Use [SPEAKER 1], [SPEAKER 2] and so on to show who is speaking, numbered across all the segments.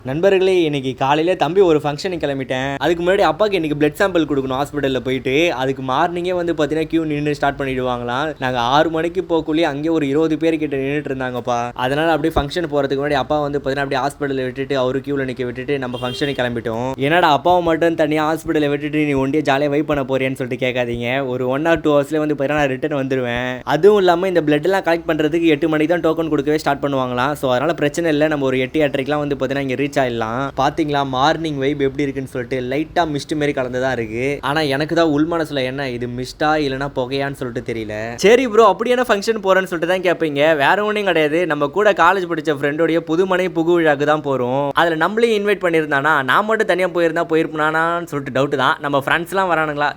[SPEAKER 1] நண்பர்களே, இன்னைக்கு காலையில தம்பி ஒரு ஃபங்க்ஷனுக்கு கிளம்பிட்டேன். அதுக்கு முன்னாடி அப்பாவுக்கு இன்னைக்கு பிளட் சாம்பிள் கொடுக்கணும் ஹாஸ்பிட்டலில் போயிட்டு. அதுக்கு மார்னிங்கே வந்து பார்த்தீங்கன்னா கியூ நின்று ஸ்டார்ட் பண்ணிடுவாங்களாம். நாங்கள் 6 மணிக்கு போகக்குள்ளேயே அங்கே ஒரு 20 பேர் கிட்ட நின்றுட்டு இருந்தாங்கப்பா. அதனால் அப்படியே ஃபங்க்ஷன் போகிறதுக்கு முன்னாடி அப்பா வந்து பார்த்தீங்கன்னா அப்படியே ஹாஸ்பிட்டலில் விட்டுட்டு அவரு கியூவில் நிற்க விட்டுட்டு நம்ம ஃபங்க்ஷனுக்கு கிளம்பிட்டோம். என்னடா அப்பாவை மட்டும் தனியாக ஹாஸ்பிட்டலில் விட்டுட்டு நீ ஒண்டியே ஜாலியாக வைப் பண்ண போறியான்னு சொல்லிட்டு கேட்காதீங்க. ஒரு 1 or 2 ஹவர்ஸ்லேயே வந்து பார்த்தீங்கன்னா நான் ரிட்டர்ன் வந்துடுவேன். அதுவும் இல்லாமல் இந்த பிளட்லாம் கலெக்ட் பண்ணுறதுக்கு 8 மணிக்கு தான் டோக்கன் கொடுக்கவே ஸ்டார்ட் பண்ணுவாங்களாம். ஸோ அதனால் பிரச்சனை இல்லை, நம்ம ஒரு 8 8:30க்குலாம் வந்து பார்த்தீங்கன்னா இங்கே ரீச் ஆகிடலாம். பாத்தீங்களா மார்னிங் வைப் எப்படி இருக்குன்னு சொல்லிட்டு லைட்டா மிஸ்ட் மாதிரி கலந்துதான் இருக்கு. ஆனா எனக்கு தான் உள் மனசுல என்ன இது மிஸ்டா இல்லனா புகையான்னு சொல்லிட்டு தெரியல. சரி ப்ரோ, அப்படியான ஃபங்க்ஷன் போறேன்னு சொல்லிட்டு தான் கேட்பீங்க. வேற ஒன்றும் கிடையாது, நம்ம கூட காலேஜ் படிச்ச ஃப்ரெண்டோடைய புதுமனை புகு விழாக்கு தான் போறோம். அதுல நம்மளையும் இன்வைட் பண்ணியிருந்தானா, நான் மட்டும் தனியா போயிருப்பானான்னு சொல்லிட்டு டவுட் தான். நம்ம ஃப்ரெண்ட்ஸ்லாம் வரானுங்களா,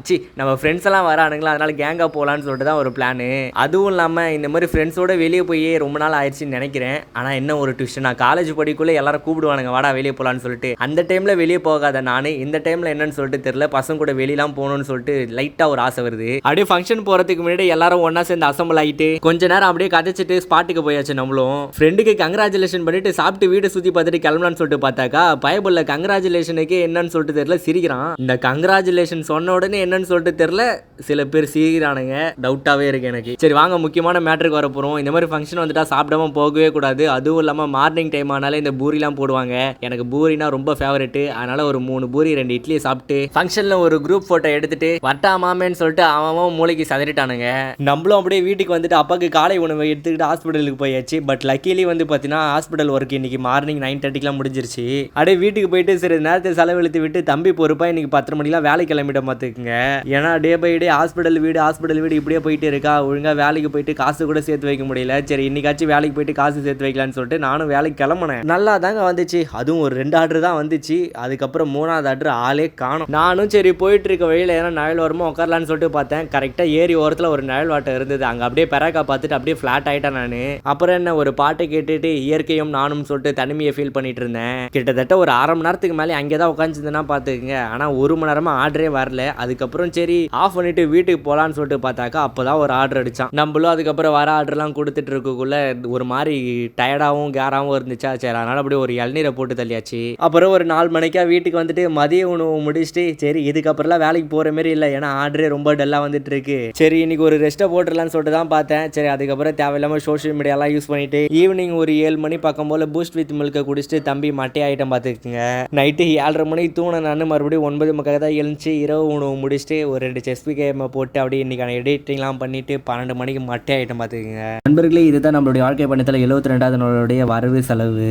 [SPEAKER 1] நம்ம ஃப்ரெண்ட்ஸ் எல்லாம் வரானுங்களா, அதனால கேங்கா போலான்னு சொல்லிட்டு தான் ஒரு பிளான். அதுவும் இல்லாம இந்த மாதிரி ஃப்ரெண்ட்ஸோட வெளியே போய் ரொம்ப நாள் ஆயிடுச்சுன்னு நினைக்கிறேன். ஆனா என்ன ஒரு ட்விஸ்ட், நான் காலேஜ் படிக்குள்ள எல்லாரும் கூப்பிடுவானுங்க வாடா வெளியே போலான்னு சொல்லிட்டு. அந்த டைம்ல வெளியே போகாத நானு இந்த டைம்ல என்னன்னு சொல்லிட்டு தெரியல, பசங்க கூட வெளியெல்லாம் போகணும்னு சொல்லிட்டு லைட்டா ஒரு ஆசை வருது. அப்படியே ஃபங்க்ஷன் போறதுக்கு முன்னாடி எல்லாரும் ஒன்னா சேர்ந்து அசம்பிள் ஆயிட்டு கொஞ்ச நேரம் அப்படியே கதைச்சிட்டு ஸ்பாட்டுக்கு போயாச்சு. நம்மளும் ஃப்ரெண்டுக்கு கங்க்ராச்சுலேஷன் பண்ணிட்டு சாப்பிட்டு வீடு சுத்தி பார்த்துட்டு கிளம்பலான்னு சொல்லிட்டு பார்த்தாக்கா பயபுள்ள கங்க்ராச்சுலேஷனுக்கு என்னன்னு சொல்லிட்டு தெரியல சிரிக்கிறான். இந்த கங்க்ராச்சுலேஷன் சொன்ன உடனே என்னன்னு சொல்லிட்டு தெரியல சில பேர் சிரிக்கிறானுங்க. டவுட்டாவே இருக்கு எனக்கு. சரி வாங்க முக்கியமான மேட்டருக்கு வர போறோம். இந்த மாதிரி ஃபங்க்ஷன் வந்துட்டா சாப்பிடாம போகவே கூடாது. அதுவும் இல்லாம மார்னிங் டைம் ஆனாலே இந்த பூரிலாம் போடுவாங்க. எனக்கு பூரினா ரொம்ப ஃபேவரட். அதனால ஒரு 3 பூரி 2 இட்லியை சாப்பிட்டு ஃபங்க்ஷன்ல ஒரு குரூப் போட்டோ எடுத்துட்டு வட்டா மாமேன்னு சொல்லிட்டு அவன் மூளைக்கு சதறிட்டானுங்க. நம்மளும் அப்படியே வீட்டுக்கு வந்துட்டு அப்பாவுக்கு காலை உணவை எடுத்துக்கிட்டு ஹாஸ்பிட்டலுக்கு போயாச்சு. பட் லக்கிலி வந்து பார்த்தீங்கன்னா ஹாஸ்பிட்டல் ஒர்க் இன்னைக்கு மார்னிங் 9:30க்குலாம் முடிஞ்சிருச்சு. அப்படியே வீட்டுக்கு போயிட்டு சரி நேரத்தை செலவழித்து விட்டு தம்பி பொறுப்பா இன்னைக்கு 10 மணிக்கெல்லாம் வேலை கிளம்பிட்ட பார்த்துக்குங்க. ஏன்னா டே பை டே ஹாஸ்பிட்டல் வீடு இப்படியே போயிட்டு இருக்கா. ஒழுங்கா வேலைக்கு போயிட்டு காசு கூட சேர்த்து வைக்க முடியல. சரி இன்னைக்காச்சும் வேலைக்கு போயிட்டு காசு சேர்த்து வைக்கலான்னு சொல்லிட்டு நானும் வேலைக்கு கிளம்புனேன். நல்லா தாங்க வந்துச்சு. அதுவும் ஒரு 2 ஆர்டர் தான் வந்துச்சு. அதுக்கப்புறம் 3ஆவது ஆர்டர் ஆளே காணும். நானும் சரி போயிட்டு இருக்க வழியில் ஏன்னா நிழல் வருமோ உட்காரலான்னு சொல்லிட்டு பார்த்தேன். கரெக்டாக ஏரி ஓரத்தில் ஒரு நிழல் வாட்டம் இருந்தது. அங்கே அப்படியே பெராக்கா பார்த்துட்டு அப்படியே ஃப்ளாட் ஆகிட்டேன் நான். அப்புறம் என்ன ஒரு பாட்டை கேட்டுட்டு இயற்கையும் நானும் சொல்லிட்டு தனிமையை ஃபீல் பண்ணிட்டு இருந்தேன். கிட்டத்தட்ட ஒரு 1/2 மணி நேரத்துக்கு மேலே அங்கே தான் உட்காந்துருந்தேன்னா பார்த்துக்குங்க. ஆனால் 1 மணி நேரமாக ஆர்டரே வரல. அதுக்கப்புறம் சரி ஆஃப் பண்ணிட்டு வீட்டுக்கு போகலான்னு சொல்லிட்டு பார்த்தாக்கா அப்போதான் ஒரு ஆர்டர் அடித்தான். நம்மளும் அதுக்கப்புறம் வர ஆர்டர்லாம் கொடுத்துட்டு இருக்கக்குள்ள ஒரு மாதிரி டயர்டாகவும் கேராகவும் இருந்துச்சா. சரி அதனால் அப்படியே ஒரு இளநீரை போட்டு தள்ளியாச்சு. அப்புறம் ஒரு 4 மணிக்கா வீட்டுக்கு வந்துட்டு மதிய உணவு முடிச்சுட்டு சரி இதுக்கப்புறம்லாம் வேலைக்கு போகிற மாதிரி இல்லை, ஏன்னா ஆர்டரே ரொம்ப டல்லாக வந்துட்டு இருக்கு. சரி இன்னைக்கு ஒரு ரெஸ்ட்டை போட்டுடலான்னு சொல்லிட்டு தான் பார்த்தேன். சரி அதுக்கப்புறம் தேவையில்லாமல் சோஷியல் மீடியாலாம் யூஸ் பண்ணிட்டு ஈவினிங் ஒரு 7 மணி பக்கம் போல் பூஸ்ட் வித் மில்கை குடிச்சிட்டு தம்பி மட்டை ஆகிட்டம் பார்த்துக்குங்க. நைட்டு 7:30 மணிக்கு தூண நான் மறுபடியும் 9 மணிக்காக தான் எழுந்துச்சு இரவு உணவு முடிச்சுட்டு ஒரு 2 செஸ் கேமை போட்டு அப்படியே இன்னைக்கான எடிட்டிங்லாம் பண்ணிட்டு 12 மணிக்கு மட்டை ஆகிட்டம் பார்த்துக்குங்க. நண்பர்களே இதுதான் நம்மளுடைய வாழ்க்கை பயணத்தில் 72வது நாளுடைய வரவு செலவு.